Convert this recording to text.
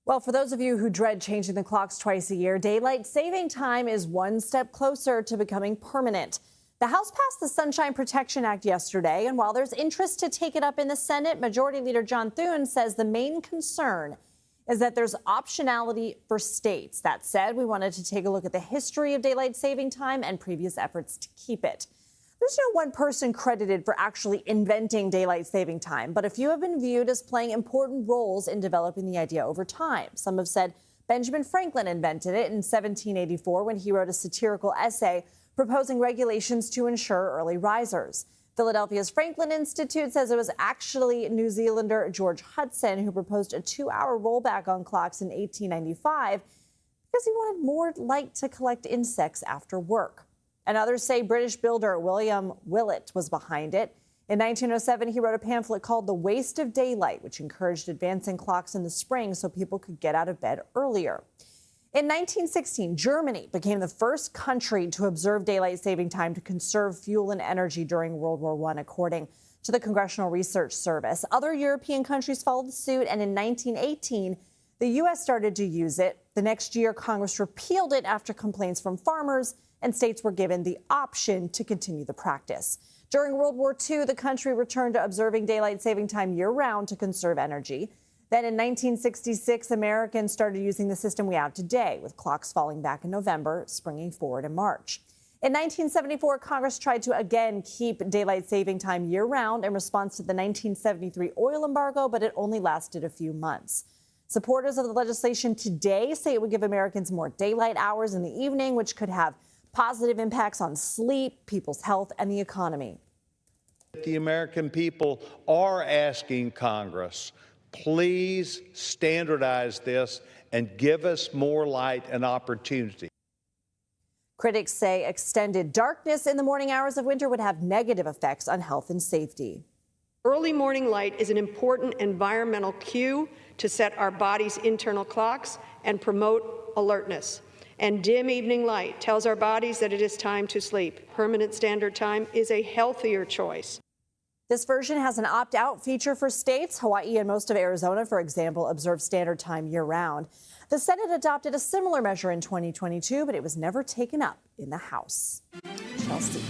Well, for those of you who dread changing the clocks twice a year, daylight saving time is one step closer to becoming permanent. The House passed the Sunshine Protection Act yesterday, and while there's interest to take it up in the Senate, Majority Leader John Thune says the main concern is that there's optionality for states. That said, we wanted to take a look at the history of daylight saving time and previous efforts to keep it. There's no one person credited for actually inventing daylight saving time, but a few have been viewed as playing important roles in developing the idea over time. Some have said Benjamin Franklin invented it in 1784 when he wrote a satirical essay proposing regulations to ensure early risers. Philadelphia's Franklin Institute says it was actually New Zealander George Hudson who proposed a 2-hour rollback on clocks in 1895 because he wanted more light to collect insects after work. And others say British builder William Willett was behind it. In 1907, he wrote a pamphlet called The Waste of Daylight, which encouraged advancing clocks in the spring so people could get out of bed earlier. In 1916, Germany became the first country to observe daylight saving time to conserve fuel and energy during World War I, according to the Congressional Research Service. Other European countries followed suit, and in 1918, the U.S. started to use it. The next year, Congress repealed it after complaints from farmers, and states were given the option to continue the practice. During World War II, the country returned to observing daylight saving time year-round to conserve energy. Then in 1966, Americans started using the system we have today, with clocks falling back in November, springing forward in March. In 1974, Congress tried to again keep daylight saving time year-round in response to the 1973 oil embargo, but it only lasted a few months. Supporters of the legislation today say it would give Americans more daylight hours in the evening, which could have positive impacts on sleep, people's health, and the economy. The American people are asking Congress, please standardize this and give us more light and opportunity. Critics say extended darkness in the morning hours of winter would have negative effects on health and safety. Early morning light is an important environmental cue to set our body's internal clocks and promote alertness. And dim evening light tells our bodies that it is time to sleep. Permanent standard time is a healthier choice. This version has an opt-out feature for states. Hawaii and most of Arizona, for example, observe standard time year-round. The Senate adopted a similar measure in 2022, but it was never taken up in the House. Chelsea.